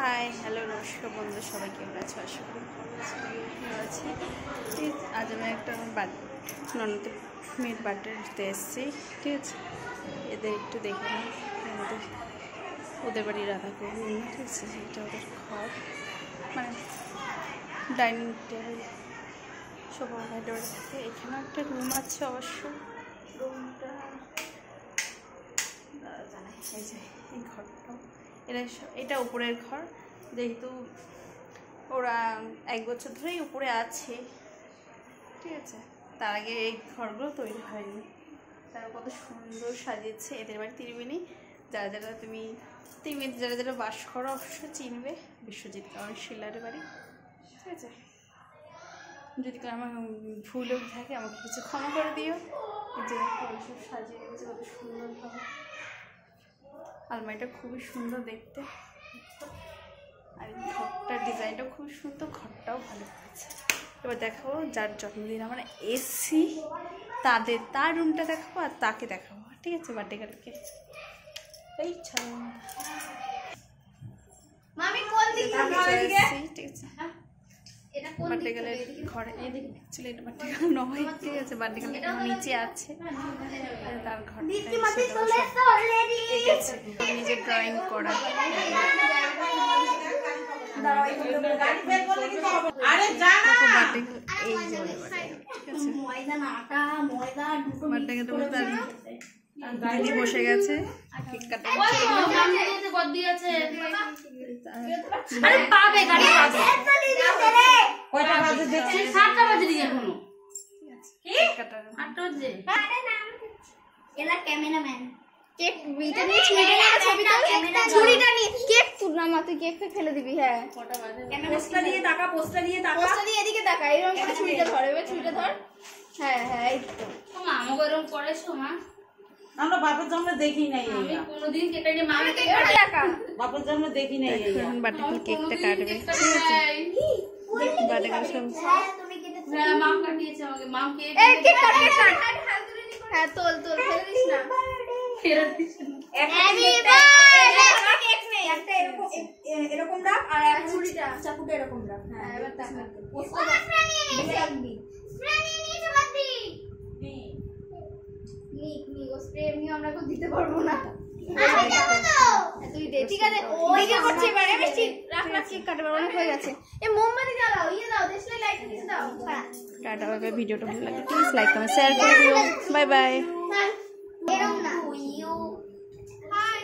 Hi hello নমস্কার বন্ধু, সবাই কেমন আছো? আশা করি ভালো আছি। আজ আমি একটা আমার ননদের মেয়ের বার্থডে দিতে এসেছি, ঠিক আছে। এদের একটু দেখে নিই, ওদের বাড়ি রাধাকৃষ্ণ, ঠিক আছে। এটা ওদের ঘর, মানে ডাইনিং টেবিল সব বাইরে থাকে। এখানেও একটা রুম আছে অবশ্য। রুমটা এই যে এই ঘরটা, এটা উপরের ঘর। যেহেতু ওরা 1 বছর ধরেই উপরে আছে, ঠিক আছে। তার আগে এই ঘরগুলো তৈরি হয়নি। তারা কত সুন্দর সাজিয়েছে এদের বাড়ি ত্রিবেণী। যারা যারা ত্রিবেণী যারা যারা বাস করো অবশ্য চিনবে, বিশ্বজিৎ কাউন্সিলরের বাড়ি, ঠিক আছে। যদি আমার ভুলও থাকে আমাকে কিছু ক্ষমা করে দিও। যে সব সাজিয়ে রেখেছে কত সুন্দরভাবে। আলমারিটা খুবই সুন্দর দেখতে, আর ঘরটার ডিজাইনটাও খুবই সুন্দর, ঘরটাও ভালো করেছে। এবার দেখাবো যার জন্মদিন আমরা এসছি তার রুমটা দেখাবো, আর তাকে দেখাবো, ঠিক আছে। বার্থডে গার্লকে এই ছাড়ো ঠিক আছে। বার্থডে গার্লের ঘরে অ্যাকচুয়ালি এটা বার্থডে গার্ল নয়, ঠিক আছে। বার্থডে গার্ল নিচে আছে, তার ঘরটা নিজে ড্রয়িং করা। দিদি বসে গেছে, কেক কাটা ক্যামেরাম্যান কেক বিটা নিয়ে ছবিটা ছুরিটা নিয়ে কেক তুলনা মত কেক ফেলে দিবি। হ্যাঁ, পোস্টার দিয়ে তাকা, পোস্টার দিয়ে এদিকে তাকা, এরকম করে ছুরিটা ধর, এবার ছুরিটা ধর। হ্যাঁ হ্যাঁ, এই তো মা আমাকে এরকম করেছো। মা আমরা বাপের জন্য দেখি নাই, আমি কোনোদিন কেটে নিয়ে মাকে কেক টাকা বাপের জন্য দেখি নাই। এখন বার্থডে কেকটা কাটবে, বার্থডে গার্ল সব তুমি কেটে হ্যাঁ মা কাটিয়েছে আমাকে। মা কেক এই কেক কাট হ্যাঁ, তোল ফেলে দিস না, ফেলে দিস না। হ্যাপি বার্থডে কেক নেই, একটা এরকম রাখ, আর এক ছুরিটা চাকুটা এরকম রাখ। হ্যাঁ, এবার তাকা পোস্টার রাখবি, স্প্রে নিয়ে চলাবি। নি ও স্প্রে এমনি আমরা কো দিতে পারবো না, আমি দেব তো, তুই দে, ঠিক আছে। ওইদিকে করছি, এবারে বেশি রাখ কেক কাটবে, অনেক হয়ে গেছে। এই মোমবাতি জ্বালাও, দাও, দেশলাই লাইট দিয়ে দাও। Tata, bye bye. ভিডিওটা ভালো লাগলে প্লিজ লাইক কমেন্ট শেয়ার করে দিও। Bye bye. এরকম না, ইউ হাই